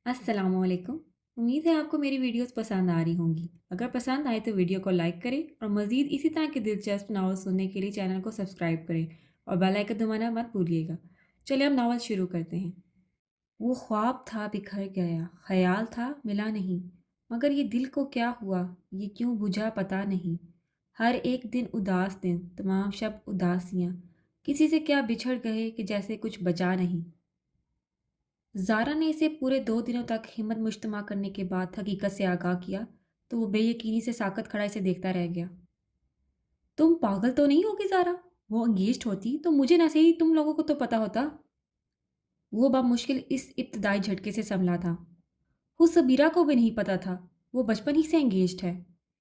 अस्सलाम वालेकुम। उम्मीद है आपको मेरी वीडियोस पसंद आ रही होंगी। अगर पसंद आए तो वीडियो को लाइक करें और मज़ीद इसी तरह के दिलचस्प नावल सुनने के लिए चैनल को सब्सक्राइब करें और बेल आइकन दबाना मत भूलिएगा। चलिए अब नावल शुरू करते हैं। वो ख्वाब था बिखर गया, ख्याल था मिला नहीं, मगर ये दिल को क्या हुआ, ये क्यों बुझा पता नहीं। हर एक दिन उदास दिन, तमाम शब उदासियाँ, किसी से क्या बिछड़ गए कि जैसे कुछ बचा नहीं। ज़ारा ने इसे पूरे 2 दिनों तक हिम्मत मुश्तमा करने के बाद हकीकत से आगाह किया तो वो बेयकीनी से साकत खड़ा इसे देखता रह गया। तुम पागल तो नहीं होगी ज़ारा? वो एंगेज्ड होती तो मुझे ना सही तुम लोगों को तो पता होता। वो मुश्किल इस इब्तदाई झटके से संभला था। उस सबीरा को भी नहीं पता था, वो बचपन ही से एंगेज्ड है।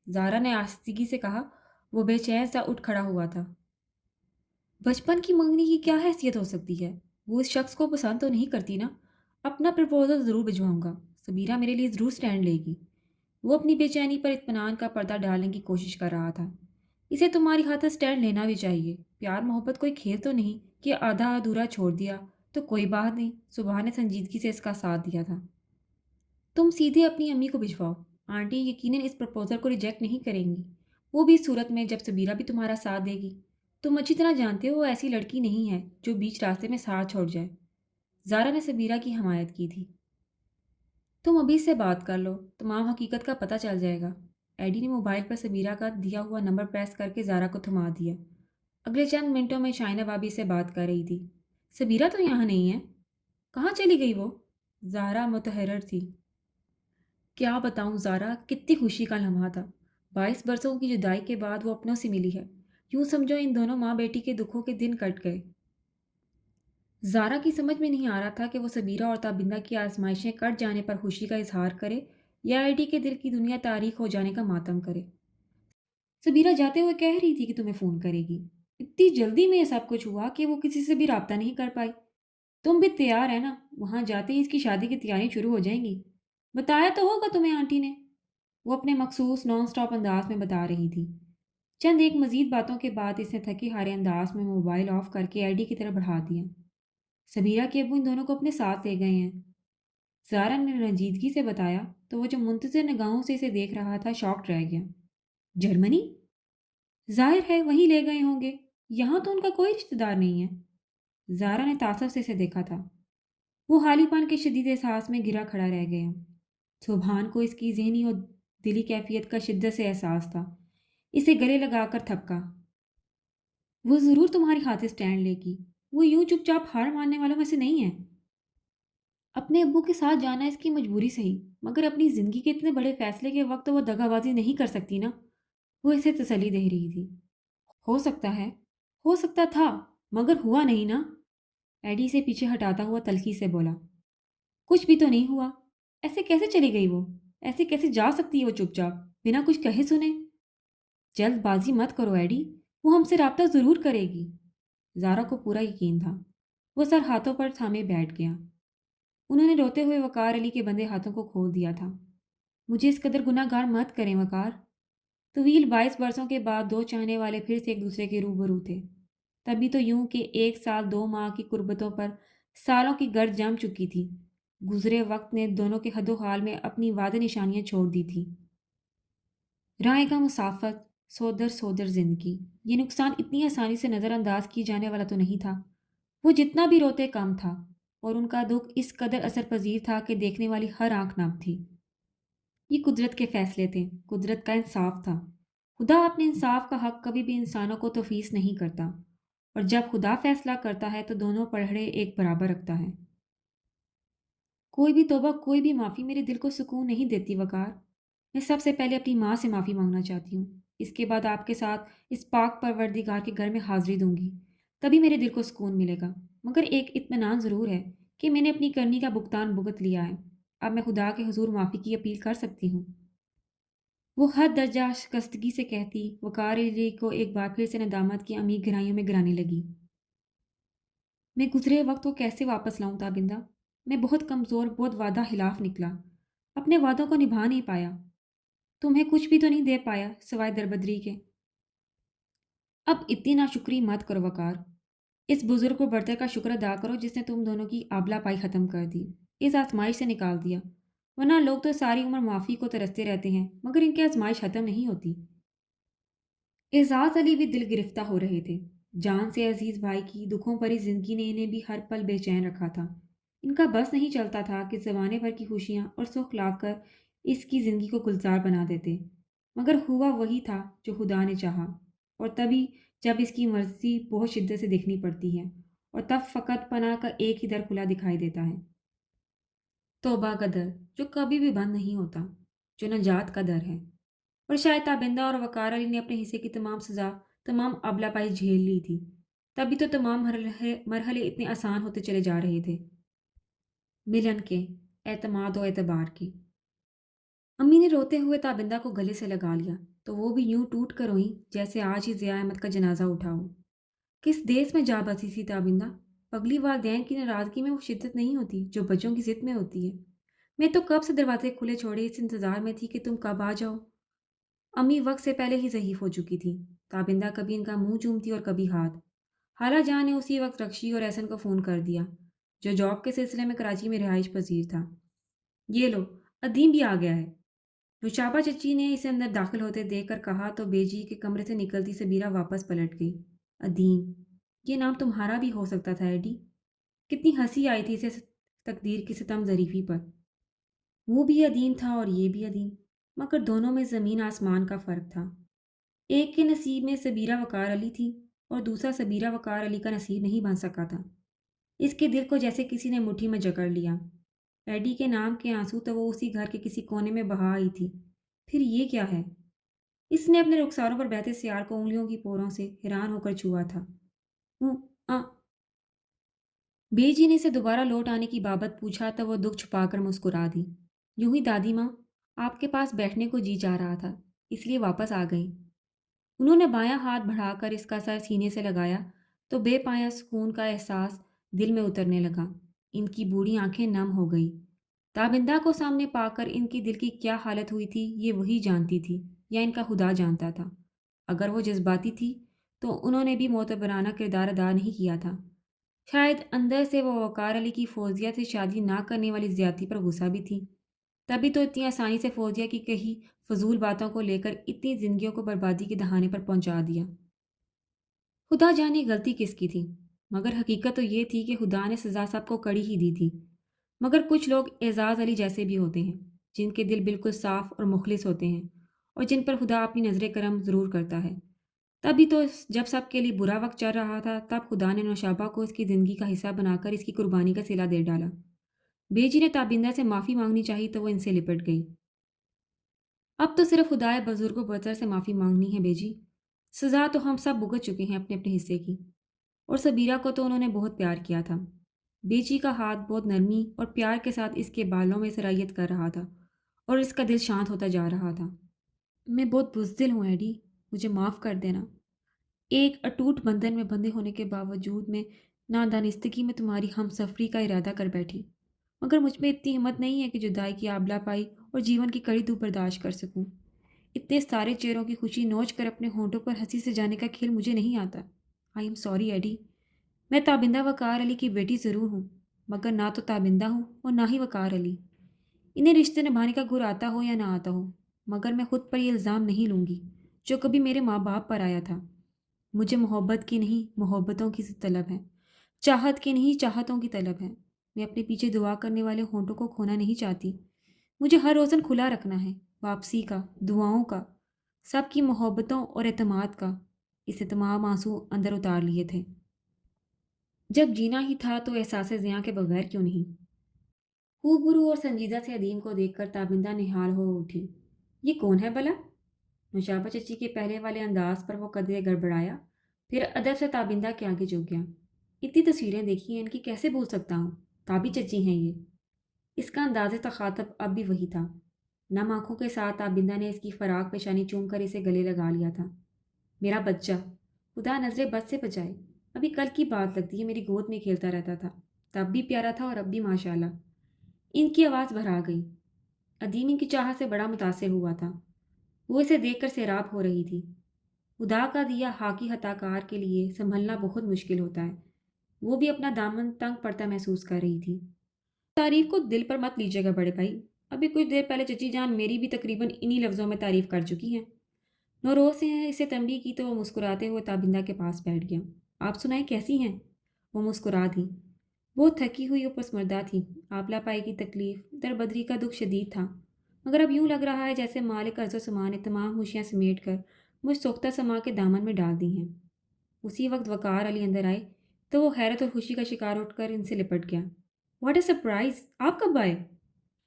ज़ारा ने आस्तीगी से कहा। वो बेचैन सा उठ खड़ा हुआ था। बचपन की मंगनी की क्या हैसियत हो सकती है? वो इस शख्स को पसंद तो नहीं करती ना। अपना प्रपोजल ज़रूर भिजवाऊंगा। सबीरा मेरे लिए ज़रूर स्टैंड लेगी। वो अपनी बेचैनी पर इत्मीनान का पर्दा डालने की कोशिश कर रहा था। इसे तुम्हारी खातिर स्टैंड लेना भी चाहिए। प्यार मोहब्बत कोई खेल तो नहीं कि आधा अधूरा छोड़ दिया। तो कोई बात नहीं, सुबह ने संजीदगी से इसका साथ दिया था। तुम सीधे अपनी अम्मी को भिजवाओ। आंटी यकीनन इस प्रपोजल को रिजेक्ट नहीं करेंगी। वो भी इस सूरत में जब सबीरा भी तुम्हारा साथ देगी। तुम अच्छी तरह जानते हो वो ऐसी लड़की नहीं है जो बीच रास्ते में साथ छोड़ जाए। ज़ारा ने सबीरा की हमायत की थी। तुम अभी से बात कर लो, तमाम हकीकत का पता चल जाएगा। एडी ने मोबाइल पर सबीरा का दिया हुआ नंबर प्रेस करके ज़ारा को थमा दिया। अगले चंद मिनटों में शाइना भाभी से बात कर रही थी। सबीरा तो यहाँ नहीं है। कहाँ चली गई वो? ज़ारा मुतहरर थी। क्या बताऊँ ज़ारा, कितनी खुशी का लम्हा था। 22 बरसों की जुदाई के बाद वो अपनों से मिली है। यूँ समझो इन दोनों माँ बेटी के दुखों के दिन कट गए। ज़ारा की समझ में नहीं आ रहा था कि वो सबीरा और ताबिंदा की आजमाइशें कट जाने पर खुशी का इजहार करे या आईडी के दिल की दुनिया तारीख हो जाने का मातम करे। सबीरा जाते हुए कह रही थी कि तुम्हें फ़ोन करेगी। इतनी जल्दी में ये सब कुछ हुआ कि वो किसी से भी राब्ता नहीं कर पाई। तुम भी तैयार है ना? वहाँ जाते ही इसकी शादी की तैयारी शुरू हो जाएंगी। बताया तो होगा तुम्हें आंटी ने। वो अपने मखसूस नॉन स्टॉप अंदाज में बता रही थी। चंद एक मजीद बातों के बाद इसने थके हारे अंदाज में मोबाइल ऑफ करके आईडी की तरफ बढ़ा दिया। सबीरा के अब्बू इन दोनों को अपने साथ ले गए हैं। ज़ारा ने रंजीदगी से बताया तो वो जो मुंतज़िर निगाहों से इसे देख रहा था शॉक्ड रह गया। जर्मनी? ज़ाहिर है वहीं ले गए होंगे। यहाँ तो उनका कोई रिश्तेदार नहीं है। ज़ारा ने तासुब से इसे देखा था। वो हालीपन के शदीद एहसास में गिरा खड़ा रह गया। सुबहान को इसकी ज़हनी और दिली कैफियत का शिद्दत से एहसास था। इसे गले लगाकर थपका। वो ज़रूर तुम्हारी खातिर स्टैंड लेगी। वो यूं चुपचाप हार मानने वालों में से नहीं है। अपने अब्बू के साथ जाना इसकी मजबूरी सही, मगर अपनी ज़िंदगी के इतने बड़े फैसले के वक्त वो दगाबाजी नहीं कर सकती ना। वो इसे तसल्ली दे रही थी। हो सकता है, हो सकता था, मगर हुआ नहीं ना। एडी से पीछे हटाता हुआ तल्खी से बोला। कुछ भी तो नहीं हुआ। ऐसे कैसे चली गई वो? ऐसे कैसे जा सकती है वो चुपचाप, बिना कुछ कहे सुने? जल्दबाजी मत करो एडी, वो हमसे राब्ता ज़रूर करेगी। ज़ारा को पूरा यकीन था। वो सर हाथों पर थामे बैठ गया। उन्होंने रोते हुए वकार अली के बंधे हाथों को खोल दिया था। मुझे इस कदर गुनाहगार मत करें वकार। तवील 22 बरसों के बाद दो चाहने वाले फिर से एक दूसरे के रूबरू थे। तभी तो यूं कि 1 साल 2 माह की कुर्बतों पर सालों की गर्द जम चुकी थी। गुजरे वक्त ने दोनों के हदो हाल में अपनी वादे निशानियां छोड़ दी थी। राय का मुसाफत, सोदर सोदर जिंदगी, ये नुकसान इतनी आसानी से नज़रअंदाज किए जाने वाला तो नहीं था। वो जितना भी रोते कम था और उनका दुख इस कदर असर पजीर था कि देखने वाली हर आंख नम थी। ये कुदरत के फैसले थे, कुदरत का इंसाफ था। खुदा अपने इंसाफ का हक कभी भी इंसानों को तफीस नहीं करता, और जब खुदा फैसला करता है तो दोनों पलड़े एक बराबर रखता है। कोई भी तौबा, कोई भी माफ़ी मेरे दिल को सुकून नहीं देती वकार। मैं सबसे पहले अपनी माँ से माफ़ी मांगना चाहती हूँ। इसके बाद आपके साथ इस पाक परवरदिगार के घर में हाजिरी दूंगी। तभी मेरे दिल को सुकून मिलेगा। मगर एक इत्मीनान ज़रूर है कि मैंने अपनी करनी का भुगतान भुगत लिया है। अब मैं खुदा के हुजूर माफ़ी की अपील कर सकती हूँ। वो हद दर्जा शिकस्तगी से कहती वकार अली को एक बार फिर से नदामत की अमीर गहराइयों में गिराने लगी। मैं गुजरे वक्त को कैसे वापस लाऊं ताबिंदा? मैं बहुत कमज़ोर, बहुत वादा खिलाफ निकला। अपने वादों को निभा नहीं पाया। तुम्हें कुछ भी तो नहीं दे पाया सिवाय दरबदरी के। अब इतनी नाशुक्री मत करो वकार। इस बुजुर्ग को बर्तर का शुक्र अदा करो जिसने तुम दोनों की आबला पाई ख़त्म कर दी। اس آزمائش سے نکال دیا، ورنہ لوگ تو ساری عمر معافی کو ترستے رہتے ہیں مگر ان کی آزمائش ختم نہیں ہوتی۔ اعزاز علی بھی دل گرفتہ ہو رہے تھے۔ جان سے عزیز بھائی کی دکھوں بھری زندگی نے انہیں بھی ہر پل بے چین رکھا تھا۔ ان کا بس نہیں چلتا تھا کہ زمانے بھر کی خوشیاں اور سکھ لا کر اس کی زندگی کو گلزار بنا دیتے، مگر ہوا وہی تھا جو خدا نے چاہا، اور تبھی جب اس کی مرضی بہت شدت سے دیکھنی پڑتی ہے، اور تب فقط پناہ کا ایک ہی در کھلا دکھائی دیتا ہے، توبہ کا در جو کبھی بھی بند نہیں ہوتا، جو نجات کا در ہے۔ اور شاید تابندہ اور وقار علی نے اپنے حصے کی تمام سزا، تمام ابلا پائی جھیل لی تھی، تبھی تو تمام مرحلے اتنے آسان ہوتے چلے جا رہے تھے، ملن کے، اعتماد و اعتبار کے۔ امی نے روتے ہوئے تابندہ کو گلے سے لگا لیا تو وہ بھی یوں ٹوٹ کر روئیں جیسے آج ہی ضیاء احمد کا جنازہ اٹھا ہو۔ کس دیس میں جا بسی تھی تابندہ؟ پگلی والدین کی ناراضگی میں وہ شدت نہیں ہوتی جو بچوں کی ضد میں ہوتی ہے۔ میں تو کب سے دروازے کھلے چھوڑے اس انتظار میں تھی کہ تم کب آ جاؤ۔ امی وقت سے پہلے ہی ضعیف ہو چکی تھی۔ تابندہ کبھی ان کا منہ چومتی اور کبھی ہاتھ۔ خالہ جان نے اسی وقت رکشی اور احسن کو فون کر دیا جو جاب کے سلسلے میں کراچی میں رہائش پذیر تھا۔ یہ لو، ادیم بھی آ گیا ہے۔ نوشابہ چچی نے اسے اندر داخل ہوتے دیکھ کر کہا تو بیجی کے کمرے سے نکلتی سبیرہ واپس پلٹ گئی۔ ادیم، یہ نام تمہارا بھی ہو سکتا تھا ایڈی۔ کتنی ہنسی آئی تھی اسے تقدیر کی ستم ظریفی پر۔ وہ بھی ادیم تھا اور یہ بھی ادیم، مگر دونوں میں زمین آسمان کا فرق تھا۔ ایک کے نصیب میں سبیرہ وقار علی تھی اور دوسرا سبیرہ وقار علی کا نصیب نہیں بن سکا تھا۔ اس کے دل کو جیسے کسی نے مٹھی میں جکڑ لیا۔ ایڈی کے نام کے آنسو تو وہ اسی گھر کے کسی کونے میں بہا آئی تھی، پھر یہ کیا ہے؟ اس نے اپنے رخساروں پر بہتے سیال کو انگلیوں کی پوروں سے حیران ہو کر چھوا تھا۔ بے جی نے اسے دوبارہ لوٹ آنے کی بابت پوچھا تو وہ دکھ چھپا کر مسکرا دی۔ یوں ہی دادی ماں، آپ کے پاس بیٹھنے کو جی چاہ رہا تھا، اس لیے واپس آ گئی۔ انہوں نے بایاں ہاتھ بڑھا کر اس کا سر سینے سے لگایا تو بے پایا سکون کا احساس دل میں اترنے لگا۔ ان کی بوڑھی آنکھیں نم ہو گئی۔ تابندہ کو سامنے پا کر ان کی دل کی کیا حالت ہوئی تھی یہ وہی جانتی تھی یا ان کا خدا جانتا تھا۔ اگر وہ جذباتی تھی تو انہوں نے بھی معتبرانہ کردار ادا نہیں کیا تھا۔ شاید اندر سے وہ وقار علی کی فوزیہ سے شادی نہ کرنے والی زیادتی پر غصہ بھی تھی، تبھی تو اتنی آسانی سے فوزیہ کی کہی فضول باتوں کو لے کر اتنی زندگیوں کو بربادی کے دہانے پر پہنچا دیا۔ خدا جانے غلطی کس کی تھی، مگر حقیقت تو یہ تھی کہ خدا نے سزا سب کو کڑی ہی دی تھی، مگر کچھ لوگ اعزاز علی جیسے بھی ہوتے ہیں جن کے دل بالکل صاف اور مخلص ہوتے ہیں اور جن پر خدا اپنی نظر کرم ضرور کرتا ہے۔ تبھی تو جب سب کے لیے برا وقت چل رہا تھا تب خدا نے نوشابہ کو اس کی زندگی کا حصہ بنا کر اس کی قربانی کا صلہ دے ڈالا۔ بے جی نے تابندہ سے معافی مانگنی چاہی تو وہ ان سے لپٹ گئی۔ اب تو صرف خدائے بزرگ و برتر سے معافی مانگنی ہے بے جی، سزا تو ہم سب بھگت چکے ہیں اپنے اپنے حصے کی، اور سبیرہ کو تو انہوں نے بہت پیار کیا تھا۔ بے جی کا ہاتھ بہت نرمی اور پیار کے ساتھ اس کے بالوں میں سرائیت کر رہا تھا اور اس کا دل شانت ہوتا جا رہا تھا۔ میں بہت بزدل ہوں ایڈی، مجھے معاف کر دینا۔ ایک اٹوٹ بندھن میں بندھے ہونے کے باوجود میں نادانستگی میں تمہاری ہم سفری کا ارادہ کر بیٹھی، مگر مجھ میں اتنی ہمت نہیں ہے کہ جدائی کی آبلا پائی اور جیون کی کڑی دھوپ برداشت کر سکوں۔ اتنے سارے چہروں کی خوشی نوچ کر اپنے ہونٹوں پر ہنسی سے جانے کا کھیل مجھے نہیں آتا۔ آئی ایم سوری ایڈی، میں تابندہ وقار علی کی بیٹی ضرور ہوں، مگر نہ تو تابندہ ہوں اور نہ ہی وقار علی۔ انہیں رشتے نبھانے کا گر آتا ہو یا نہ آتا ہو، مگر میں خود پر یہ الزام نہیں لوں گی جو کبھی میرے ماں باپ پر آیا تھا۔ مجھے محبت کی نہیں محبتوں کی طلب ہے، چاہت کی نہیں چاہتوں کی طلب ہے۔ میں اپنے پیچھے دعا کرنے والے ہونٹوں کو کھونا نہیں چاہتی۔ مجھے ہر روزن کھلا رکھنا ہے، واپسی کا، دعاؤں کا، سب کی محبتوں اور اعتماد کا۔ اسے تمام آنسو اندر اتار لیے تھے۔ جب جینا ہی تھا تو احساس زیاں کے بغیر کیوں نہیں؟ خوبرو اور سنجیدہ سے ادیم کو دیکھ کر تابندہ نہال ہو اٹھی۔ یہ کون ہے بلا؟ نوشابہ چچی کے پہلے والے انداز پر وہ قدرے گڑبڑایا، پھر ادب سے تابندہ کے آگے جھک گیا۔ اتنی تصویریں دیکھی ہیں، ان کی کیسے بھول سکتا ہوں؟ تابی چچی ہیں یہ۔ اس کا انداز تخاطب اب بھی وہی تھا۔ نم آنکھوں کے ساتھ تابندہ نے اس کی فراق پیشانی چوم کر اسے گلے لگا لیا تھا۔ میرا بچہ، خدا نظر بد سے بچائے، ابھی کل کی بات لگتی ہے میری گود میں کھیلتا رہتا تھا، تب بھی پیارا تھا اور اب بھی ماشاءاللہ۔ ان کی آواز بھرا گئی۔ ادیم ان کی چاہت سے بڑا متاثر ہوا تھا۔ وہ اسے دیکھ کر سیراب ہو رہی تھی۔ خدا کا دیا حاکی عطا کار کے لیے سنبھلنا بہت مشکل ہوتا ہے۔ وہ بھی اپنا دامن تنگ پڑتا محسوس کر رہی تھی۔ तारीफ को दिल पर मत लीजिएगा बड़े भाई। अभी कुछ देर पहले चची जान मेरी भी तकरीबन इन्हीं लफ्ज़ों में तारीफ कर चुकी हैं। नौरोज ने इसे तंबी की तो वो मुस्कुराते हुए ताबिंदा के पास बैठ गया। आप सुनाएं कैसी हैं? वो मुस्कुरा दी। बहुत थकी हुई और पसमर्दा थी। आपला पाई की तकलीफ, दरबदरी का दुख शदीद था। मगर अब यूं लग रहा है जैसे मालिक अर्ज़ो समा ने तमाम खुशियाँ समेट कर मुझ सोख्ता समा के दामन में डाल दी हैं। उसी वक्त वकार अली अंदर आए तो वो हैरत और खुशी का शिकार उठकर इनसे लिपट गया। What a surprise! आप कब आए?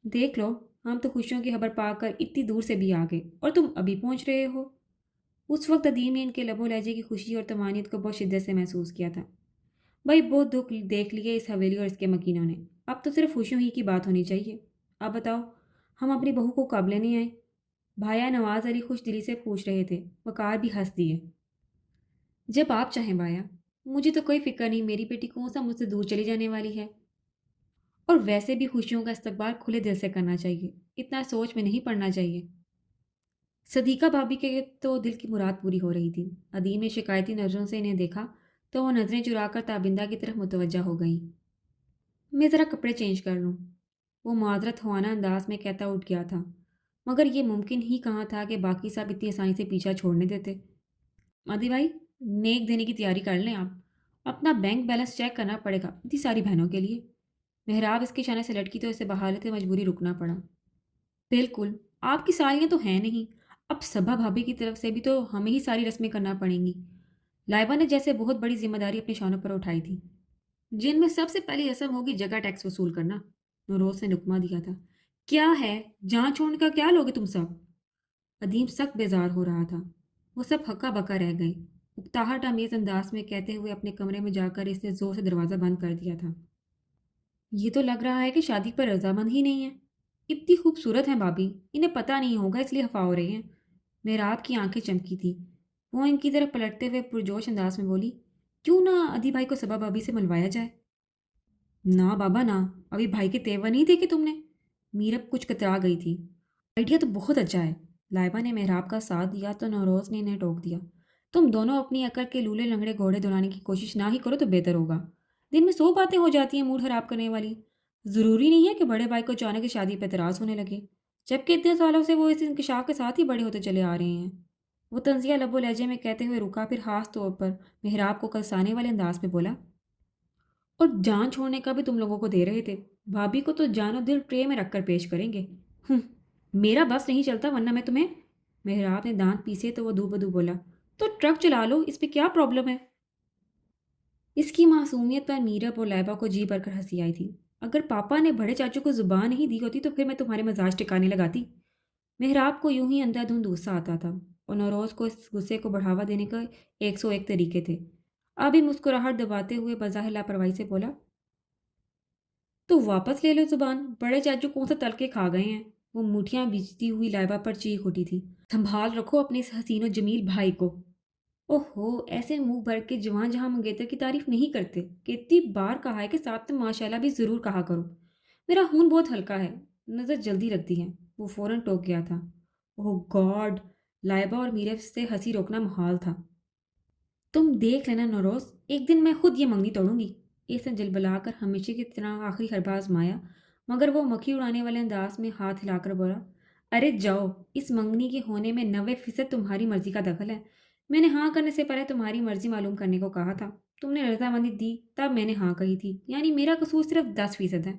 देख लो, हम तो खुशियों की खबर पाकर इतनी दूर से भी आ गए और तुम अभी पहुंच रहे हो। उस वक्त अदीम ने इनके लबो लहजे की खुशी और तमानियत को बहुत शिद्दत से महसूस किया था। भाई बहुत दुख देख लिए इस हवेली और इसके मकीनों ने। अब तो सिर्फ खुशियों ही की बात होनी चाहिए। अब बताओ, हम अपनी बहू को कब लेने आए? भाया नवाज अली खुश दिली से पूछ रहे थे। वकार भी हंस दिए। जब आप चाहें भाया, मुझे तो कोई फिक्र नहीं, मेरी बेटी कौन सा मुझसे दूर चली जाने वाली है। और वैसे भी खुशियों का इस्तकबाल खुले दिल से करना चाहिए, इतना सोच में नहीं पड़ना चाहिए। सदीका भाभी के तो दिल की मुराद पूरी हो रही थी। अदीम ने शिकायती नज़रों से इन्हें देखा तो वह नज़रें चुराकर ताबिंदा की तरफ मुतवज्जा हो गई। मैं ज़रा कपड़े चेंज कर लूँ, वो माजरत ख्वाना अंदाज में कहता उठ गया था। मगर ये मुमकिन ही कहाँ था कि बाकी सब इतनी आसानी से पीछा छोड़ने देते। मादी भाई, नेक देने की तैयारी कर लें आप। अपना बैंक बैलेंस चेक करना पड़ेगा इतनी सारी बहनों के लिए। मेहराब इसके इशारे से लटकी तो इसे बहा लेते मजबूरी रुकना पड़ा। बिल्कुल, आपकी सालियाँ तो हैं नहीं। अब सबा भाभी की तरफ से भी तो हमें ही सारी रस्में करना पड़ेंगी। लाइबा ने जैसे बहुत बड़ी जिम्मेदारी अपने शानों पर उठाई थी, जिनमें सबसे पहली रस्म होगी जगह टैक्स वसूल करना। नौरोज ने नुकमा दिया था। क्या है, जहाँ छोड़ने का क्या लोगे तुम सब? अदीम सख्त बेजार हो रहा था। वो सब हक्का बक्का रह गए। उकताहट अमीज अंदाज में कहते हुए अपने कमरे में जाकर इसने जोर से दरवाज़ा बंद कर दिया था। ये तो लग रहा है कि शादी पर रजामंद ही नहीं है। इतनी खूबसूरत हैं भाभी, इन्हें पता नहीं होगा इसलिए हफा हो रही हैं। मेहराब की आंखें चमकी थी। वो इनकी तरफ पलटते हुए पुरजोश अंदाज में बोली, क्यों ना अदी भाई को सबा भाभी से मिलवाया जाए? ना बाबा ना, अभी भाई के तेवर नहीं देखे तुमने? मीरब कुछ कतरा गई थी। आइडिया तो बहुत अच्छा है। लाइबा ने मेहराब का साथ दिया तो नौरोज ने इन्हें टोक दिया। तुम दोनों अपनी अकड़ के लूले लंगड़े घोड़े दुलाने की कोशिश ना ही करो तो बेहतर होगा। दिन में 100 बातें हो जाती हैं मूड खराब करने वाली। ज़रूरी नहीं है कि बड़े भाई को अचानक की शादी पर एतराज़ होने लगे, जबकि इतने सालों से वो इस इंकशाफ के साथ ही बड़े होते चले आ रहे हैं। वो तंजिया लबो लहजे में कहते हुए रुका, फिर खास तौर पर मेहराब को कलसाने वाले अंदाज में बोला, और जान छोड़ने का भी तुम लोगों को दे रहे थे। भाभी को तो जानो दिल ट्रे में रखकर पेश करेंगे। हम्म, मेरा बस नहीं चलता, वरना मैं तुम्हें। मेहराब ने दांत पीसे तो वो दू बदू बोला, तो ट्रक चला लो, इस पे क्या प्रॉब्लम है? इसकी मासूमियत पर मीरब और लाइबा को जी भरकर हंसी आई थी। अगर पापा ने बड़े चाचू को जुबान नहीं दी होती तो फिर मैं तुम्हारे मजाज टिकाने लगाती। मेहराब को यूं ही अंधाधुंध गुस्सा आता था और नौरोज को इस गुस्से को बढ़ावा देने का 101 तरीके थे। अभी मुस्कुराहट दबाते हुए बज़ाहिर लापरवाही से बोला, तो वापस ले लो जुबान, बड़े चाचू कौन सा तल के खा गए हैं? वो मुठियां बीचती हुई लाइबा पर चीख उठी थी। संभाल रखो अपने इस हसीनो जमील भाई को। ओहो, ऐसे मुंह भर के जवान जहां मंगेतर की तारीफ नहीं करते। कितनी बार कहा है कि साथ में माशाल्लाह भी जरूर कहा करो। मेरा खून बहुत हल्का है, नजर जल्दी रखती है। वो फौरन टोक गया था। ओह गॉड! लाइबा और मीरे से हंसी रोकना मुहाल था। तुम देख लेना नौरोज, एक दिन मैं खुद ये मंगनी तोड़ूंगी। इसने जलबलाकर हमेशा की तरह आखिरी हरबा आजमाया, मगर वो मक्खी उड़ाने वाले अंदाज में हाथ हिलाकर बोला, अरे जाओ, इस मंगनी के होने में 90% तुम्हारी मर्जी का दखल है। मैंने हाँ करने से पहले तुम्हारी मर्जी मालूम करने को कहा था। तुमने रजामंदी दी तब मैंने हाँ कही थी, यानी मेरा कसूर सिर्फ 10% है।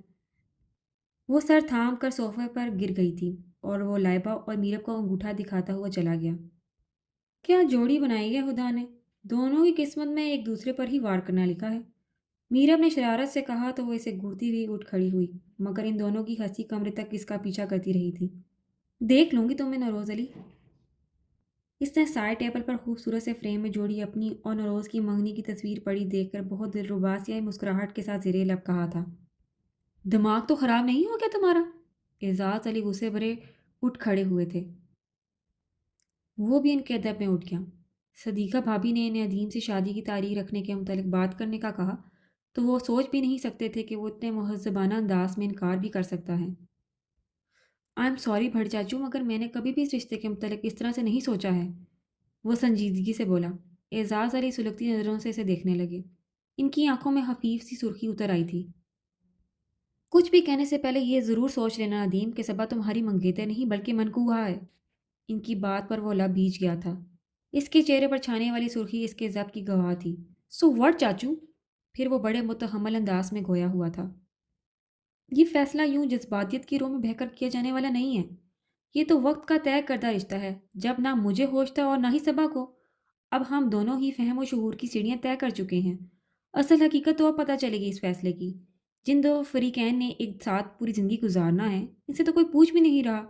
वो सर थाम कर सोफे पर गिर गई थी और वो लाइबा और मीरब को अंगूठा दिखाता हुआ चला गया। क्या जोड़ी बनाई है खुदा ने! दोनों की किस्मत में एक दूसरे पर ही वार करना लिखा है। मीरब ने शरारत से कहा तो वो इसे घूरती हुई उठ खड़ी हुई, मगर इन दोनों की हंसी कमरे तक इसका पीछा करती रही थी। देख लूंगी तुम्हें नौरोज अली। इसने साइड टेबल पर खूबसूरत से फ्रेम में जोड़ी अपनी और नौरोज की मंगनी की तस्वीर पड़ी देखकर बहुत दिलरुबा सी मुस्कुराहट के साथ ज़ेरे लब कहा था। दिमाग तो खराब नहीं हो क्या तुम्हारा? एजाज अली गुस्से भरे उठ खड़े हुए थे। वो भी इनके अदब में उठ गया। सदीका भाभी ने इन्हें अदीम से शादी की तारीख रखने के मुतालिक बात करने का कहा तो वो सोच भी नहीं सकते थे कि वो इतने महज़बाना अंदाज में इनकार भी कर सकता है। आई एम सॉरी भट चाचू, मगर मैंने कभी भी इस रिश्ते के मुतालिक इस तरह से नहीं सोचा है। वो संजीदगी से बोला। एजाज अली सुलगती नज़रों से इसे देखने लगे। इनकी आंखों में हफीफ सी सुर्खी उतर आई थी। کچھ بھی کہنے سے پہلے یہ ضرور سوچ لینا ندیم کہ صبا تمہاری منگیتر نہیں بلکہ منقوہا ہے۔ ان کی بات پر وہ لب بھیج گیا تھا۔ اس کے چہرے پر چھانے والی سرخی اس کے ضبط کی گواہ تھی۔ سو وٹ چاچو؟ پھر وہ بڑے متحمل انداز میں گویا ہوا تھا۔ یہ فیصلہ یوں جذباتیت کی رو میں بہہ کر کیا جانے والا نہیں ہے۔ یہ تو وقت کا طے کردہ رشتہ ہے، جب نہ مجھے ہوش تھا اور نہ ہی صبا کو۔ اب ہم دونوں ہی فہم و شعور کی سیڑھیاں طے کر چکے ہیں۔ اصل حقیقت تو اب پتہ چلے گی اس فیصلے کی۔ جن دو فریقین نے ایک ساتھ پوری زندگی گزارنا ہے، ان سے تو کوئی پوچھ بھی نہیں رہا۔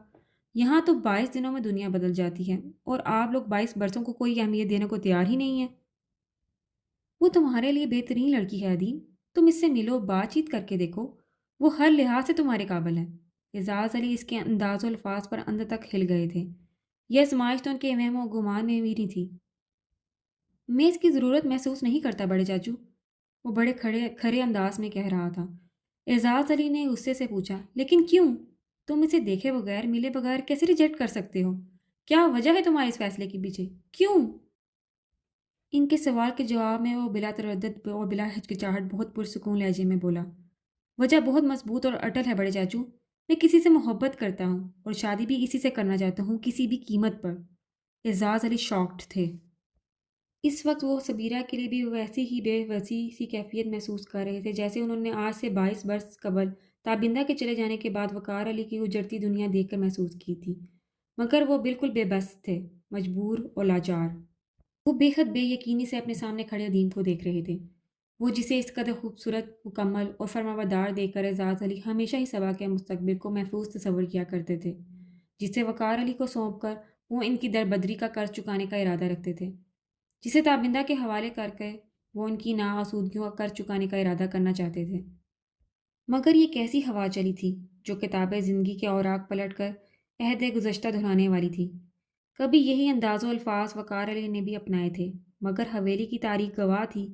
یہاں تو 22 دنوں میں دنیا بدل جاتی ہے، اور آپ لوگ 22 برسوں کو کوئی اہمیت دینے کو تیار ہی نہیں ہے۔ وہ تمہارے لیے بہترین لڑکی ہے عدیم۔ تم اس سے ملو، بات چیت کر کے دیکھو، وہ ہر لحاظ سے تمہارے قابل ہے۔ اعزاز علی اس کے انداز و الفاظ پر اندر تک ہل گئے تھے۔ یہ آزمائش تو ان کے وہم و گمان میں بھی نہیں تھی۔ میں اس کی ضرورت محسوس نہیں کرتا بڑے چاچو، وہ بڑے کھڑے انداز میں کہہ رہا تھا۔ اعزاز علی نے غصے سے پوچھا، لیکن کیوں؟ تم اسے دیکھے بغیر ملے بغیر کیسے ریجیکٹ کر سکتے ہو؟ کیا وجہ ہے تمہارے اس فیصلے کے پیچھے؟ کیوں؟ ان کے سوال کے جواب میں وہ بلا تردد اور بلا ہچکچاہٹ بہت پرسکون لہجے میں بولا، وجہ بہت مضبوط اور اٹل ہے بڑے چاچو۔ میں کسی سے محبت کرتا ہوں اور شادی بھی اسی سے کرنا چاہتا ہوں، کسی بھی قیمت پر۔ اعزاز علی شاکڈ تھے۔ اس وقت وہ سبیرہ کے لیے بھی ویسی ہی بے وسی سی کیفیت محسوس کر رہے تھے جیسے انہوں نے آج سے 22 برس قبل تابندہ کے چلے جانے کے بعد وقار علی کی اجڑتی دنیا دیکھ کر محسوس کی تھی، مگر وہ بالکل بے بس تھے، مجبور اور لاچار۔ وہ بے حد بے یقینی سے اپنے سامنے کھڑے ادیم کو دیکھ رہے تھے، وہ جسے اس قدر خوبصورت، مکمل اور فرمانبردار دیکھ کر اعزاز علی ہمیشہ ہی صبا کے مستقبل کو محفوظ تصور کیا کرتے تھے، جسے وقار علی کو سونپ کر وہ ان کی دربدری کا قرض چکانے کا ارادہ رکھتے تھے، جسے تابندہ کے حوالے کر کے وہ ان کی ناآسودگیوں کا قرض چکانے کا ارادہ کرنا چاہتے تھے۔ مگر یہ کیسی ہوا چلی تھی جو کتاب زندگی کے اوراق پلٹ کر عہد گزشتہ دہرانے والی تھی۔ کبھی یہی انداز و الفاظ وقار علی نے بھی اپنائے تھے، مگر حویلی کی تاریخ گواہ تھی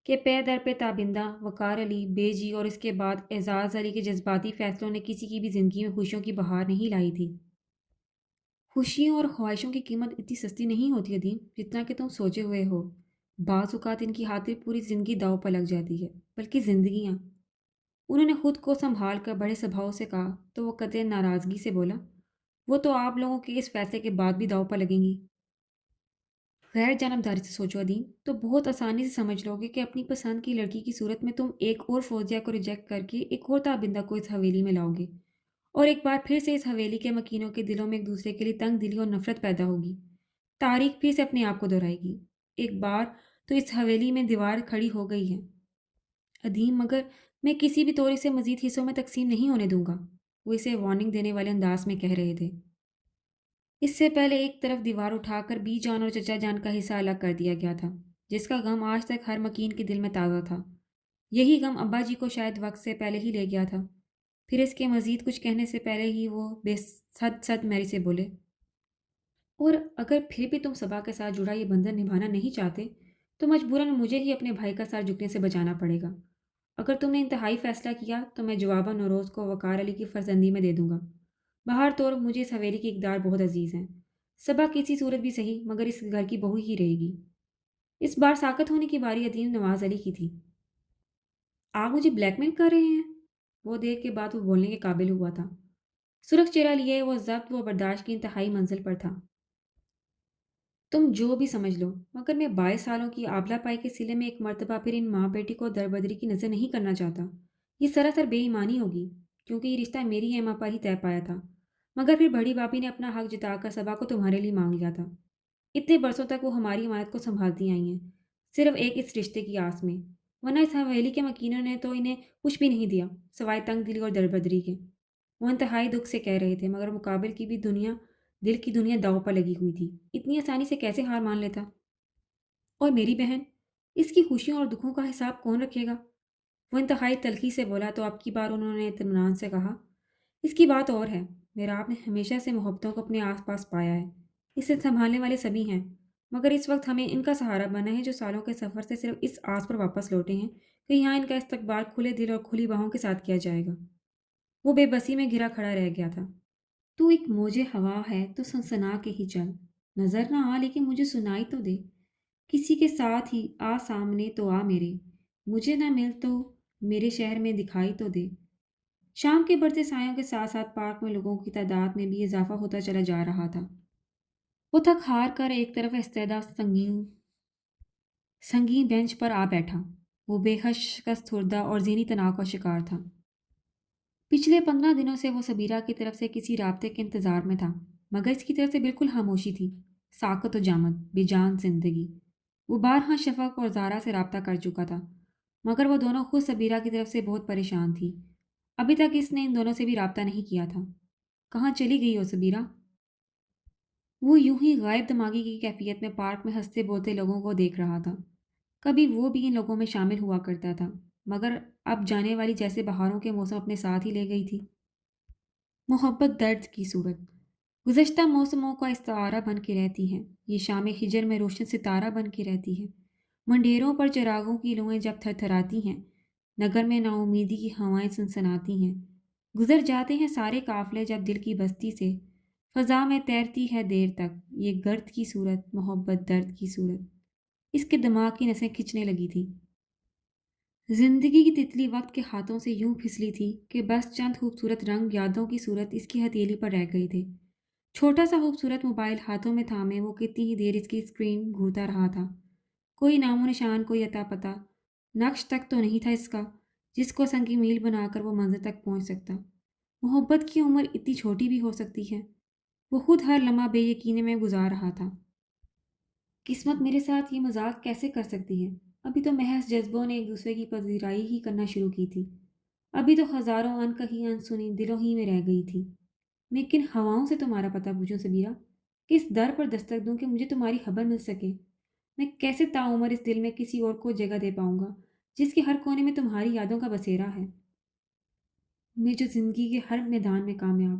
کہ پے در پہ تابندہ، وقار علی، بے جی اور اس کے بعد اعزاز علی کے جذباتی فیصلوں نے کسی کی بھی زندگی میں خوشیوں کی بہار نہیں لائی تھی۔ خوشیوں اور خواہشوں کی قیمت اتنی سستی نہیں ہوتی عدیم جتنا کہ تم سوچے ہوئے ہو۔ بعض اوقات ان کی خاطر پوری زندگی داؤ پر لگ جاتی ہے، بلکہ زندگیاں۔ انہوں نے خود کو سنبھال کر بڑے سبھاؤ سے کہا تو وہ قطع ناراضگی سے بولا، وہ تو آپ لوگوں کے اس فیصلے کے بعد بھی داؤ پر لگیں گی۔ غیر جانبداری سے سوچو عدیم تو بہت آسانی سے سمجھ لو گے کہ اپنی پسند کی لڑکی کی صورت میں تم ایک اور فوزیہ کو ریجیکٹ کر کے ایک اور تابندہ کو اس حویلی میں لاؤ گے، اور ایک بار پھر سے اس حویلی کے مکینوں کے دلوں میں ایک دوسرے کے لیے تنگ دلی اور نفرت پیدا ہوگی۔ تاریخ پھر سے اپنے آپ کو دہرائے گی۔ ایک بار تو اس حویلی میں دیوار کھڑی ہو گئی ہے عدیم، مگر میں کسی بھی طور اسے مزید حصوں میں تقسیم نہیں ہونے دوں گا، وہ اسے وارننگ دینے والے انداز میں کہہ رہے تھے۔ اس سے پہلے ایک طرف دیوار اٹھا کر بی جان اور چچا جان کا حصہ الگ کر دیا گیا تھا، جس کا غم آج تک ہر مکین کے دل میں تازہ تھا۔ یہی غم ابا جی کو شاید وقت سے پہلے ہی لے گیا تھا۔ پھر اس کے مزید کچھ کہنے سے پہلے ہی وہ بے حد صد میری سے بولے، اور اگر پھر بھی تم صبا کے ساتھ جڑا یہ بندھن نبھانا نہیں چاہتے تو مجبوراً مجھے ہی اپنے بھائی کا سر جھکنے سے بچانا پڑے گا۔ اگر تم نے انتہائی فیصلہ کیا تو میں جواباً نوروز کو وقار علی کی فرزندی میں دے دوں گا۔ بہر طور مجھے اس حویلی کی اقدار بہت عزیز ہیں۔ صبا کسی صورت بھی صحیح مگر اس گھر کی بہو ہی رہے گی۔ اس بار ساکت ہونے کی باری عدیم نواز علی کی تھی۔ آپ مجھے بلیک میل کر رہے ہیں؟ وہ دیر کے بعد وہ بولنے کے قابل ہوا تھا۔ سرخ چہرہ لیے وہ ضبط و برداشت کی انتہائی منزل پر تھا۔ تم جو بھی سمجھ لو، مگر میں 22 سالوں کی آبلہ پائی کے سلے میں ایک مرتبہ پھر ان ماں بیٹی کو دربدری کی نظر نہیں کرنا چاہتا۔ یہ سراسر بے ایمانی ہوگی، کیونکہ یہ رشتہ میری ایما پر ہی طے پایا تھا، مگر پھر بڑی باپی نے اپنا حق جتا کر صبا کو تمہارے لیے مانگ لیا تھا۔ اتنے برسوں تک وہ ہماری امانت کو سنبھالتی آئی ہیں، صرف ایک اس رشتے کی آس میں، ورنہ اس حویلی کے مکینوں نے تو انہیں کچھ بھی نہیں دیا سوائے تنگ دلی اور دربدری کے۔ وہ انتہائی دکھ سے کہہ رہے تھے، مگر مقابل کی بھی دنیا، دل کی دنیا داؤ پر لگی ہوئی تھی۔ اتنی آسانی سے کیسے ہار مان لیتا؟ اور میری بہن، اس کی خوشیوں اور دکھوں کا حساب کون رکھے گا؟ وہ انتہائی تلخی سے بولا تو اب کی بار انہوں نے اطمینان سے کہا، اس کی بات اور ہے، میرا آپ نے ہمیشہ سے محبتوں کو اپنے آس پاس پایا ہے، اسے سنبھالنے والے سبھی ہیں، مگر اس وقت ہمیں ان کا سہارا بنا ہے جو سالوں کے سفر سے صرف اس آس پر واپس لوٹے ہیں کہ یہاں ان کا استقبال کھلے دل اور کھلی باہوں کے ساتھ کیا جائے گا۔ وہ بے بسی میں گھرا کھڑا رہ گیا تھا۔ تو ایک موج ہوا ہے تو سنسنا کے ہی چل، نظر نہ آ لیکن مجھے سنائی تو دے، کسی کے ساتھ ہی آ سامنے تو آ میرے، مجھے نہ مل تو میرے شہر میں دکھائی تو دے۔ شام کے بڑھتے سایوں کے ساتھ ساتھ پارک میں لوگوں کی تعداد میں بھی اضافہ ہوتا چلا جا رہا تھا۔ وہ تھک ہار کر ایک طرف استعدا سنگین سنگین بینچ پر آ بیٹھا۔ وہ بے حد شکست خوردہ اور ذہنی تناؤ کا شکار تھا۔ پچھلے 15 دنوں سے وہ سبیرہ کی طرف سے کسی رابطے کے انتظار میں تھا، مگر اس کی طرف سے بالکل خاموشی تھی، ساکت و جامد، بے جان زندگی۔ وہ بارہا شفق اور زارا سے رابطہ کر چکا تھا، مگر وہ دونوں خود سبیرہ کی طرف سے بہت پریشان تھی۔ ابھی تک اس نے ان دونوں سے بھی رابطہ نہیں کیا تھا۔ کہاں چلی گئی ہو سبیرہ؟ وہ یوں ہی غائب دماغی کی کیفیت میں پارک میں ہنستے بولتے لوگوں کو دیکھ رہا تھا۔ کبھی وہ بھی ان لوگوں میں شامل ہوا کرتا تھا، مگر اب جانے والی جیسے بہاروں کے موسم اپنے ساتھ ہی لے گئی تھی۔ محبت درد کی صورت گزشتہ موسموں کا استعارہ بن کے رہتی ہے، یہ شام ہجر میں روشن ستارہ بن کے رہتی ہے۔ منڈیروں پر چراغوں کی لوئیں جب تھر تھراتی ہیں، نگر میں نا امیدی کی ہوائیں سنسناتی ہیں، گزر جاتے ہیں سارے قافلے جب دل کی بستی سے، فضا میں تیرتی ہے دیر تک یہ گرد کی صورت، محبت درد کی صورت۔ اس کے دماغ کی نسیں کھنچنے لگی تھی۔ زندگی کی تتلی وقت کے ہاتھوں سے یوں پھسلی تھی کہ بس چند خوبصورت رنگ یادوں کی صورت اس کی ہتھیلی پر رہ گئے تھے۔ چھوٹا سا خوبصورت موبائل ہاتھوں میں تھامے وہ کتنی ہی دیر اس کی اسکرین گھورتا رہا تھا۔ کوئی نام و نشان، کوئی عطا پتہ، نقش تک تو نہیں تھا اس کا، جس کو سنگی میل بنا کر وہ منزل تک پہنچ سکتا۔ محبت کی عمر اتنی چھوٹی بھی ہو سکتی ہے۔ وہ خود ہر لمحہ بے یقینی میں گزار رہا تھا۔ قسمت میرے ساتھ یہ مذاق کیسے کر سکتی ہے؟ ابھی تو محض جذبوں نے ایک دوسرے کی پذیرائی ہی کرنا شروع کی تھی۔ ابھی تو ہزاروں ان کہی ان سنی دلوں ہی میں رہ گئی تھی۔ میں کن ہواؤں سے تمہارا پتہ پوچھوں سبیرہ؟ کس در پر دستک دوں کہ مجھے تمہاری خبر مل سکے؟ میں کیسے تعمر اس دل میں کسی اور کو جگہ دے پاؤں گا جس کے ہر کونے میں تمہاری یادوں کا بسیرا ہے؟ میں جو زندگی کے ہر میدان میں کامیاب،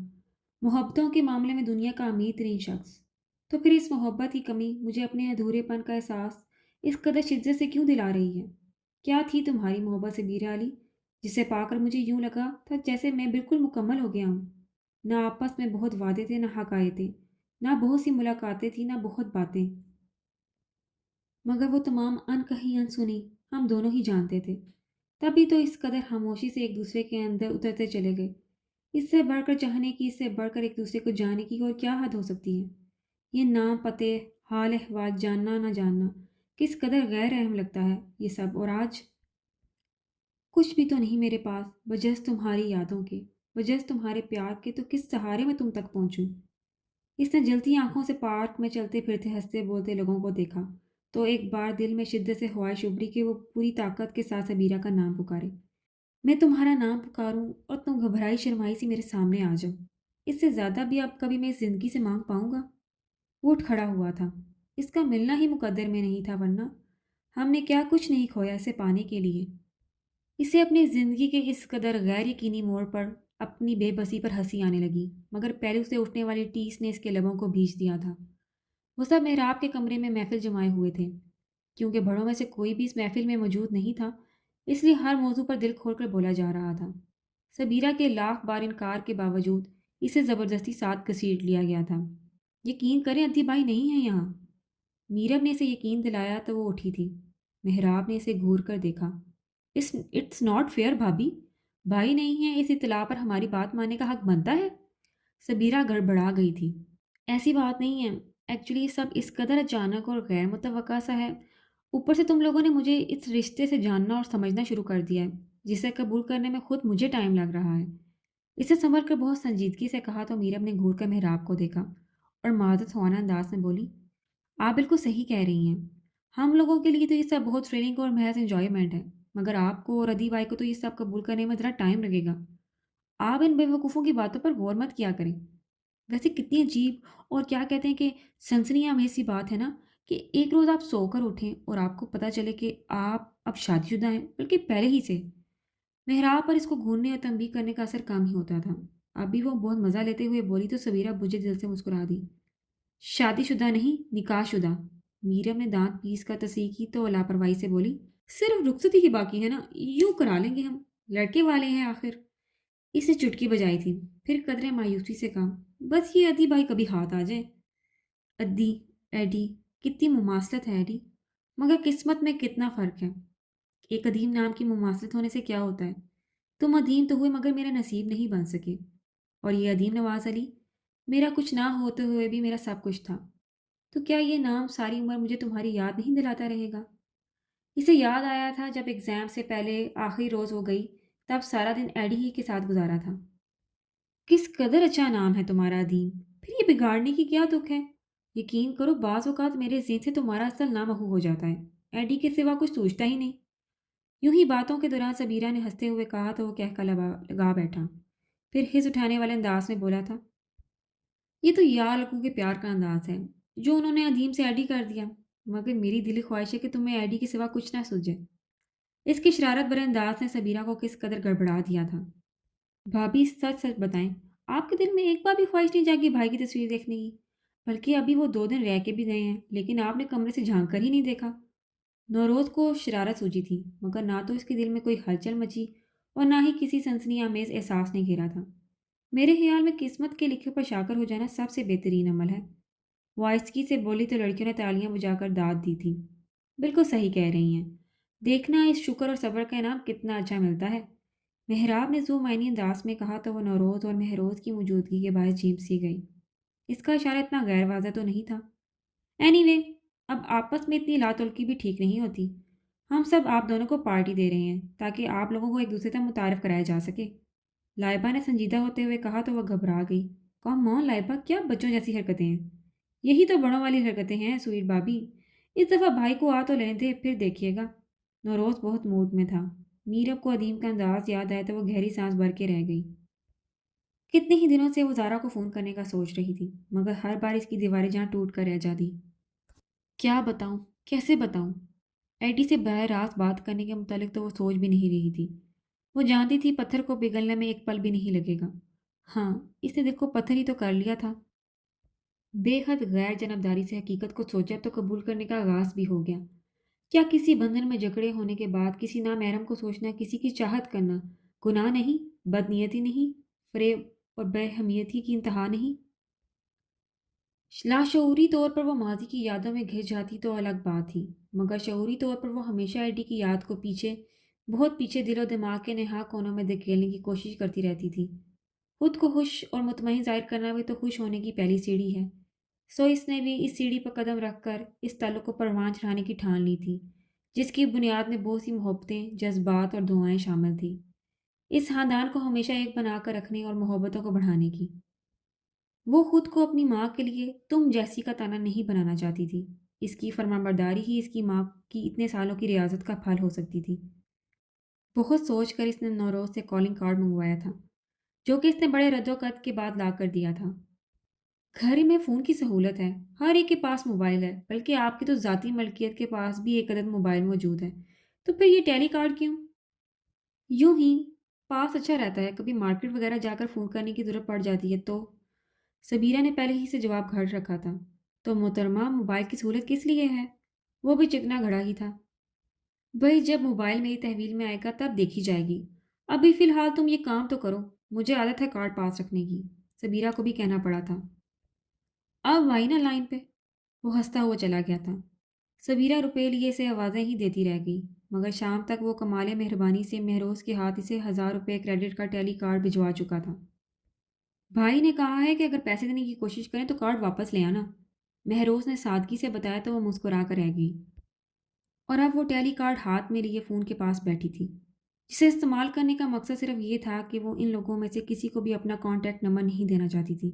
محبتوں کے معاملے میں دنیا کا امیر ترین شخص، تو پھر اس محبت کی کمی مجھے اپنے ادھورے پن کا احساس اس قدر شدت سے کیوں دلا رہی ہے؟ کیا تھی تمہاری محبت سے بیرا علی، جسے پا کر مجھے یوں لگا تھا جیسے میں بالکل مکمل ہو گیا ہوں؟ نہ آپس میں بہت وعدے تھے، نہ حقائقیں، نہ بہت سی ملاقاتیں تھیں، نہ بہت باتیں، مگر وہ تمام ان کہی ان سنی ہم دونوں ہی جانتے تھے۔ تبھی تو اس قدر خاموشی سے ایک دوسرے کے اندر اترتے چلے گئے۔ اس سے بڑھ کر چاہنے کی، اس سے بڑھ کر ایک دوسرے کو جاننے کی اور کیا حد ہو سکتی ہے؟ یہ نام پتے، حال احوال، جاننا نہ جاننا، کس قدر غیر اہم لگتا ہے یہ سب۔ اور آج کچھ بھی تو نہیں میرے پاس بجز تمہاری یادوں کے، بجز تمہارے پیار کے، تو کس سہارے میں تم تک پہنچوں؟ اس نے جلتی آنکھوں سے پارک میں چلتے پھرتے ہنستے بولتے لوگوں کو دیکھا تو ایک بار دل میں شدت سے خواہش ابھری کہ وہ پوری طاقت کے ساتھ سبیرہ کا نام پکارے۔ میں تمہارا نام پکاروں اور تم گھبرائی شرمائی سی میرے سامنے آ جاؤ، اس سے زیادہ بھی اب کبھی میں اس زندگی سے مانگ پاؤں گا؟ وہ اٹھ کھڑا ہوا تھا۔ اس کا ملنا ہی مقدر میں نہیں تھا، ورنہ ہم نے کیا کچھ نہیں کھویا اسے پانے کے لیے۔ اسے اپنی زندگی کے اس قدر غیر یقینی موڑ پر اپنی بے بسی پر ہنسی آنے لگی، مگر پہلو سے اٹھنے والی ٹیس نے اس کے لبوں کو بھیج دیا تھا۔ وہ سب محراب کے کمرے میں محفل جمائے ہوئے تھے۔ کیونکہ بڑوں میں سے کوئی بھی اس محفل میں موجود نہیں تھا، اس لیے ہر موضوع پر دل کھول کر بولا جا رہا تھا۔ سبیرہ کے لاکھ بار انکار کے باوجود اسے زبردستی ساتھ گھسیٹ لیا گیا تھا۔ یقین کریں ادھی بھائی نہیں ہے یہاں۔ میرب نے اسے یقین دلایا تو وہ اٹھی تھی۔ محراب نے اسے گھور کر دیکھا۔ اٹس ناٹ فیئر بھابھی، بھائی نہیں ہے، اس اطلاع پر ہماری بات ماننے کا حق بنتا ہے۔ سبیرہ گڑبڑا گئی تھی۔ ایسی بات نہیں ہے، ایکچولی سب اس قدر اچانک اور غیر متوقع سا ہے۔ اوپر سے تم لوگوں نے مجھے اس رشتے سے جاننا اور سمجھنا شروع کر دیا ہے، جسے قبول کرنے میں خود مجھے ٹائم لگ رہا ہے۔ اسے سنبھل کر بہت سنجیدگی سے کہا تو میرب نے گھور کر محراب کو دیکھا اور معذرت خوانا انداز میں بولی، آپ بالکل صحیح کہہ رہی ہیں، ہم لوگوں کے لیے تو یہ سب بہت تھرلنگ اور محض انجوائمنٹ ہے، مگر آپ کو اور ادی بھائی کو تو یہ سب قبول کرنے میں ذرا ٹائم لگے گا۔ آپ ان بیوقوفوں کی باتوں پر غور مت کیا کریں۔ ویسے کتنی عجیب اور کیا کہتے ہیں کہ سنسنی خیز سی بات ہے نا، کہ ایک روز آپ سو کر اٹھیں اور آپ کو پتہ چلے کہ آپ اب شادی شدہ ہیں، بلکہ پہلے ہی سے۔ محراب پر اس کو گھورنے اور تنبیہ کرنے کا اثر کم ہی ہوتا تھا۔ اب بھی وہ بہت مزہ لیتے ہوئے بولی تو سبیرہ بجھے دل سے مسکرا دی۔ شادی شدہ نہیں، نکاح شدہ۔ میرم نے دانت پیس کر تصحیح کی تو لاپرواہی سے بولی، صرف رخصتی ہی باقی ہے نا، یوں کرا لیں گے ہم، لڑکے والے ہیں آخر۔ اس نے چٹکی بجائی تھی، پھر قدرے مایوسی سے کہا، بس یہ ادی بھائی کبھی ہاتھ آ جائیں۔ ادی، ایڈی، کتنی مماثلت ہے ایڈی، مگر قسمت میں کتنا فرق ہے۔ ایک قدیم نام کی مماثلت ہونے سے کیا ہوتا ہے؟ तुम अदीम तो हुए मगर मेरा नसीब नहीं बन सके। और ये अदीम नवाज अली, मेरा कुछ ना होते हुए भी मेरा सब कुछ था। तो क्या ये नाम सारी उम्र मुझे तुम्हारी याद नहीं दिलाता रहेगा? इसे याद आया था जब एग्ज़ाम से पहले आखिरी रोज़ हो गई, तब सारा दिन एडी ही के साथ गुजारा था। किस कदर अच्छा नाम है तुम्हारा अदीम, फिर ये बिगाड़ने की क्या तुक है? यकीन करो बाज़ औक़ात मेरे ज़हन से तुम्हारा असल नाम महू हो जाता है। एडी के सिवा कुछ सोचता ही नहीं। यूं ही बातों के दौरान सबीरा ने हंसते हुए कहा तो वो कहकर लगा बैठा। फिर हिज उठाने वाले अंदाज में बोला था, ये तो यार लड़कों के प्यार का अंदाज है जो उन्होंने अदीम से ऐडी कर दिया। मगर मेरी दिली ख्वाहिश है कि तुम्हें ऐडी के सिवा कुछ ना सूझे। इसकी शरारत भरे अंदाज ने सबीरा को किस कदर गड़बड़ा दिया था। भाभी सच सच बताएं, आपके दिल में एक बार भी ख्वाहिश नहीं जागी भाई की तस्वीर देखने की? बल्कि अभी वो 2 दिन रह के भी गए हैं लेकिन आपने कमरे से झांक कर ही नहीं देखा। नौरोज़ को शरारत सूझी थी मगर ना तो इसके दिल में कोई हलचल मची और ना ही किसी सनसनी आमेज एहसास ने घेरा था। मेरे ख्याल में किस्मत के लिखे पर शाकर हो जाना सबसे बेहतरीन अमल है। वो आहिस्तगी से बोली तो लड़कियों ने तालियां बजाकर दाद दी थी। बिल्कुल सही कह रही हैं। देखना इस शुक्र और सब्र का इनाम कितना अच्छा मिलता है। मेहराब ने जो मायनी अंदाज में कहा तो वो नौरोज़ और महरोज़ की मौजूदगी के बायस झींप सी गई। इसका इशारा इतना गैर वाज़ा तो नहीं था। एनीवे, अब आपस में इतनी लातुल्की भी ठीक नहीं होती। हम सब आप दोनों को पार्टी दे रहे हैं ताकि आप लोगों को एक दूसरे तक मुतारफ़ कराया जा सके। लाइबा ने संजीदा होते हुए कहा तो वह घबरा गई। कम ऑन लाइबा, क्या बच्चों जैसी हरकतें हैं? यही तो बड़ों वाली हरकतें हैं स्वीट भाभी। इस दफ़ा भाई को आ तो लेने दे, फिर देखिएगा। नौरोज़ बहुत मूड में था। मीरब को अदीम का अंदाज याद आया तो वो गहरी सांस भर के रह गई। कितने ही दिनों से वो ज़ारा को फ़ोन करने का सोच रही थी मगर हर बार इसकी दीवारें जहाँ टूट कर रह जाती। क्या बताऊँ? कैसे बताऊँ? एडी से बरह रास्त बात करने के मुतालिक तो वो सोच भी नहीं रही थी। वो जानती थी पत्थर को पिघलने में एक पल भी नहीं लगेगा। हाँ, इसने दिल को पत्थर ही तो कर लिया था। बेहद गैर जनबदारी से हकीकत को सोचा तो कबूल करने का आगाज़ भी हो गया। क्या किसी बंधन में जकड़े होने के बाद किसी नामहरम को सोचना, किसी की चाहत करना, गुनाह नहीं, बदनीयती नहीं, फ़रेब और बेहमियती की इंतहा नहीं? लाशऊरी तौर पर वो माजी की यादों में घिर जाती तो अलग बात थी, मगर शऊरी तौर पर वो हमेशा एडी की याद को पीछे, बहुत पीछे दिलो दिमाग के नेहा कोनों में धकेलने की कोशिश करती रहती थी। खुद को खुश और मुतमईन ज़ाहिर करना भी तो खुश होने की पहली सीढ़ी है। सो इसने भी इस सीढ़ी पर कदम रखकर इस ताल्लुक को परवान चढ़ाने की ठान ली थी, जिसकी बुनियाद में बहुत सी मोहब्बतें, जज्बात और दुआएं शामिल थी। इस खानदान को हमेशा एक बनाकर रखने और मोहब्बतों को बढ़ाने की। वो खुद को अपनी माँ के लिए तुम जैसी का ताना नहीं बनाना चाहती थी। इसकी फरमाबरदारी ही इसकी माँ की इतने सालों की रियाजत का फल हो सकती थी। बहुत सोच कर इसने नौरोज से कॉलिंग कार्ड मंगवाया था, जो कि इसने बड़े रद्दोकद के बाद ला कर दिया था। घर में फ़ोन की सहूलत है, हर एक के पास मोबाइल है, बल्कि आपकी तो ज़ाती मलकियत के पास भी एक अदद मोबाइल मौजूद है। तो फिर ये टेली कार्ड क्यों? यूं ही पास अच्छा रहता है, कभी मार्केट वगैरह जाकर फ़ोन करने की ज़रूरत पड़ जाती है तो। सबीरा ने पहले ही से जवाब घड़ रखा था। तो मोहतरमा, मोबाइल की सहूलत किस लिए है? वो भी चिकना घड़ा ही था। भाई, जब मोबाइल मेरी तहवील में आएगा तब देखी जाएगी। अभी फ़िलहाल तुम ये काम तो करो। मुझे आदत है कार्ड पास रखने की। सबीरा को भी कहना पड़ा था। अब आई ना लाइन पे। वो हंसता हुआ चला गया था। सबीरा रुपए लिए से आवाज़ें ही देती रह गई, मगर शाम तक वो कमाले मेहरबानी से महरोज़ के हाथ इसे 1000 रुपये क्रेडिट का टेली कार्ड भिजवा चुका था। भाई ने कहा है कि अगर पैसे देने की कोशिश करें तो कार्ड वापस ले आना। महरोज़ ने सादगी से बताया तो वो मुस्कुरा कर रह गई। और अब वो टेली कार्ड हाथ में लिए फ़ोन के पास बैठी थी, जिसे इस्तेमाल करने का मकसद सिर्फ ये था कि वो इन लोगों में से किसी को भी अपना कॉन्टैक्ट नंबर नहीं देना चाहती थी,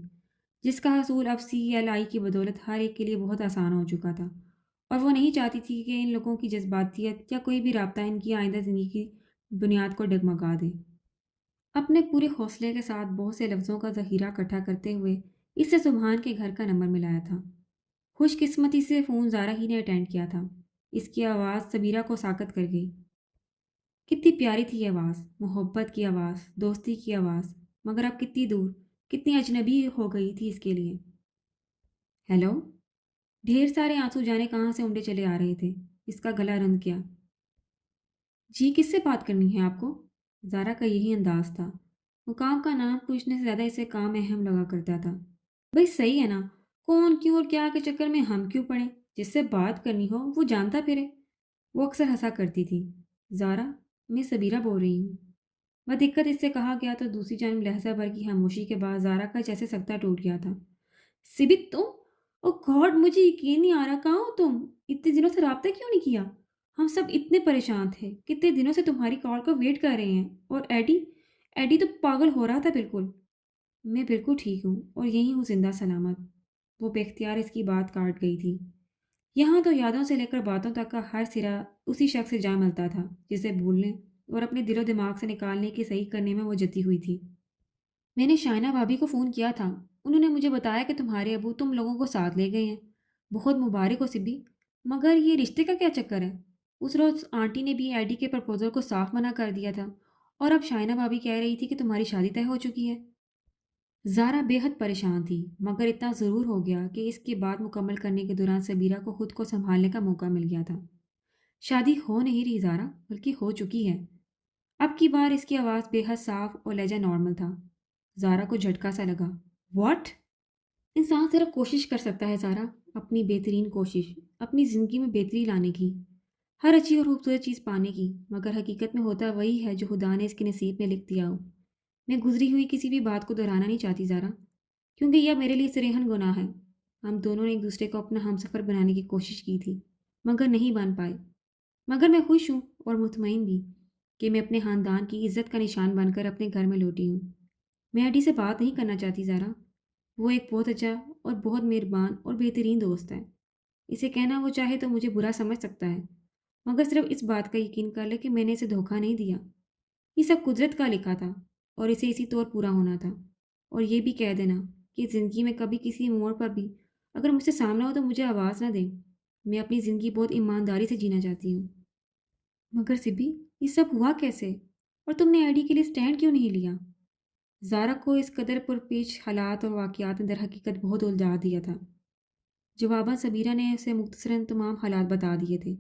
जिसका हसूल अब CLI की बदौलत हर एक के लिए बहुत आसान हो चुका था। और वो नहीं चाहती थी कि इन लोगों की जज्बातियत या कोई भी राब्ता इनकी आइंदा ज़िंदगी की बुनियाद को डगमगा दे। अपने पूरे हौसले के साथ बहुत से लफ्ज़ों का ज़ख़ीरा इकट्ठा करते हुए इससे सुबहान के घर का नंबर मिलाया था। खुशकिस्मती से फ़ोन ज़ारा ही ने अटेंड किया था। इसकी आवाज़ सबीरा को साकत कर गई। कितनी प्यारी थी ये आवाज़, मोहब्बत की आवाज़, दोस्ती की आवाज़, मगर अब कितनी दूर, कितनी अजनबी हो गई थी इसके लिए। हेलो। ढेर सारे आंसू जाने कहाँ से उमड़े चले आ रहे थे। इसका गला रुंध गया। जी, किससे बात करनी है आपको? ज़ारा का यही अंदाज़ था। मुकाम का नाम पूछने से ज़्यादा इसे काम अहम लगा करता था। भई सही है ना, कौन, क्यों और क्या के चक्कर में हम क्यों पड़ें? जिससे बात करनी हो वो जानता फिरे। वो अक्सर हँसा करती थी। ज़ारा, मैं सबीरा बोल रही हूँ। बदिक्कत इससे कहा गया तो दूसरी जानब लहजा भर की खामोशी के बाद ज़ारा का जैसे सकता टूट गया था। सिबित तुम? ओह गॉड, मुझे यकीन नहीं आ रहा, कहाँ हो तुम? इतने दिनों से राब्ता क्यों नहीं किया? हम सब इतने परेशान थे, कितने दिनों से तुम्हारी कॉल का वेट कर रहे हैं। और एडी? एडी तो पागल हो रहा था बिल्कुल। मैं बिल्कुल ठीक हूँ और यहीं हूँ जिंदा सलामत। वो बेख्तियार इसकी बात काट गई थी। यहाँ तो यादों से लेकर बातों तक का हर सिरा उसी शख्स से जा मिलता था जिसे भूलने और अपने दिलो दिमाग से निकालने की सही करने में वो जती हुई थी। मैंने शाइना भाभी को फ़ोन किया था। उन्होंने मुझे बताया कि तुम्हारे अबू तुम लोगों को साथ ले गए हैं। बहुत मुबारक हो सिब्बी। मगर ये रिश्ते का क्या चक्कर है? उस रोज़ आंटी ने भी एडी के प्रपोज़ल को साफ मना कर दिया था और अब शाइना भाभी कह रही थी कि तुम्हारी शादी तय हो चुकी है। ज़ारा बेहद परेशान थी, मगर इतना ज़रूर हो गया कि इसकी बात मुकम्मल करने के दौरान सबीरा को खुद को संभालने का मौका मिल गया था। शादी हो नहीं रही ज़ारा, बल्कि हो चुकी है। अब की बार इसकी आवाज़ बेहद साफ और लहजा नॉर्मल था। ज़ारा को झटका सा लगा। व्हाट? इंसान सिर्फ कोशिश कर सकता है ज़ारा, अपनी बेहतरीन कोशिश, अपनी ज़िंदगी में बेहतरी लाने की, हर अच्छी और खूबसूरत चीज़ पाने की। मगर हकीकत में होता वही है जो खुदा ने इसके नसीब में लिख दिया हो। मैं गुजरी हुई किसी भी बात को दोहराना नहीं चाहती ज़ारा, क्योंकि यह मेरे लिए सिरहन गुनाह है। हम दोनों ने एक दूसरे को अपना हमसफ़र बनाने की कोशिश की थी, मगर नहीं बन पाए। मगर मैं खुश हूँ और मुतमईन भी कि मैं अपने ख़ानदान की इज़्ज़त का निशान बनकर अपने घर में लौटी हूँ। मैं आंटी से बात नहीं करना चाहती ज़ारा। वो एक बहुत अच्छा और बहुत मेहरबान और बेहतरीन दोस्त है। इसे कहना वो चाहे तो मुझे बुरा समझ सकता है, मगर सिर्फ इस बात का यकीन कर ले कि मैंने इसे धोखा नहीं दिया। ये सब कुदरत का लिखा था और इसे इसी तौर पूरा होना था। और ये भी कह देना कि ज़िंदगी में कभी किसी मोड़ पर भी अगर मुझसे सामना हो तो मुझे आवाज़ ना दें। मैं अपनी ज़िंदगी बहुत ईमानदारी से जीना चाहती हूँ। मगर सिबी, ये सब हुआ कैसे? और तुमने आईडी के लिए स्टैंड क्यों नहीं लिया? ज़ारा को इस कदर पुरपेच हालात और वाक़यात ने दर हकीकत बहुत उलझा दिया था। जवाबन सबीरा ने उसे मुख्तसरन तमाम हालात बता दिए थे।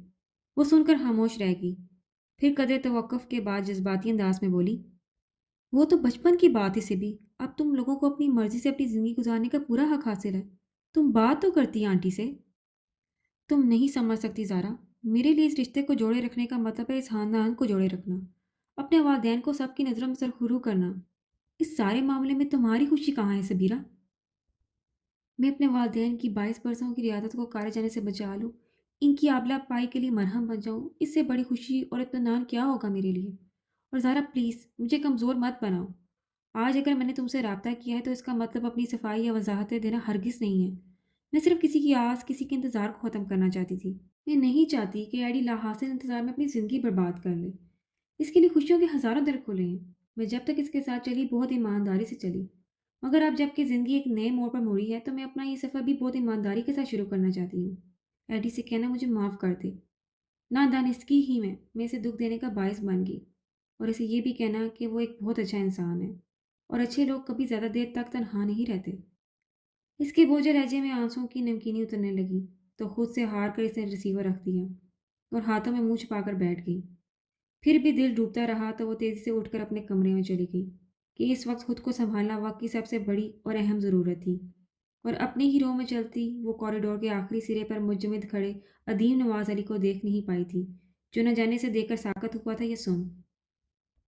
वो सुनकर खामोश रह गई। फिर कदर तवक्कुफ़ के बाद जज्बाती अंदाज में बोली, वो तो बचपन की बात ही सिबी। अब तुम लोगों को अपनी मर्ज़ी से अपनी ज़िंदगी गुज़ारने का पूरा हक़ हासिल है। तुम बात तो करती आंटी से। तुम नहीं समझ सकती ज़ारा। मेरे लिए इस रिश्ते को जोड़े रखने का मतलब है इस ख़ानदान को जोड़े रखना। अपने वालिदैन को सबकी नज़रों में सरख़ुरू करना। इस सारे मामले में तुम्हारी खुशी कहाँ है सबीरा? मैं अपने वालिदैन की 22 बरसों की रियादत को कारे जाने से बचा लूँ, इनकी आबला पाई के लिए मरहम बन जाऊँ, इससे बड़ी खुशी और इत्मीनान क्या होगा मेरे लिए? और ज़ारा प्लीज़ मुझे कमज़ोर मत बनाओ। आज अगर मैंने तुमसे राब्ता किया है तो इसका मतलब अपनी सफाई या वजाहतें देना हरगिज़ नहीं है। मैं सिर्फ़ किसी की आस, किसी के इंतज़ार को ख़त्म करना चाहती थी। मैं नहीं चाहती कि एडी लाहासिल इंतज़ार में अपनी ज़िंदगी बर्बाद कर ले। इसके लिए खुशियों के हज़ारों दर खुले हैं। मैं जब तक इसके साथ चली बहुत ईमानदारी से चली। मगर अब जबकि ज़िंदगी एक नए मोड़ पर मुड़ी है तो मैं अपना ये सफ़र भी बहुत ईमानदारी के साथ शुरू करना चाहती हूँ। एडी से कहना मुझे माफ़ कर दे। नादानिस्ती ही में मैं इसे दुख देने का बायस बन गई। और इसे ये भी कहना कि वो एक बहुत अच्छा इंसान है और अच्छे लोग कभी ज़्यादा देर तक तनहा नहीं रहते। इसके बोझे लहजे में आंसुओं की नमकीनी उतरने लगी तो खुद से हार कर इसने रिसीवर रख दिया और हाथों में मुंह छुपाकर बैठ गई। फिर भी दिल डूबता रहा तो वो तेज़ी से उठकर अपने कमरे में चली गई कि इस वक्त खुद को संभालना वक्त की सबसे बड़ी और अहम ज़रूरत थी। और अपने ही राह में चलती वो कॉरिडोर के आखिरी सिरे पर मुंजमद खड़े अदीम नवाज अली को देख नहीं पाई थी, जो न जाने से देखकर साकत हुआ था या सुन।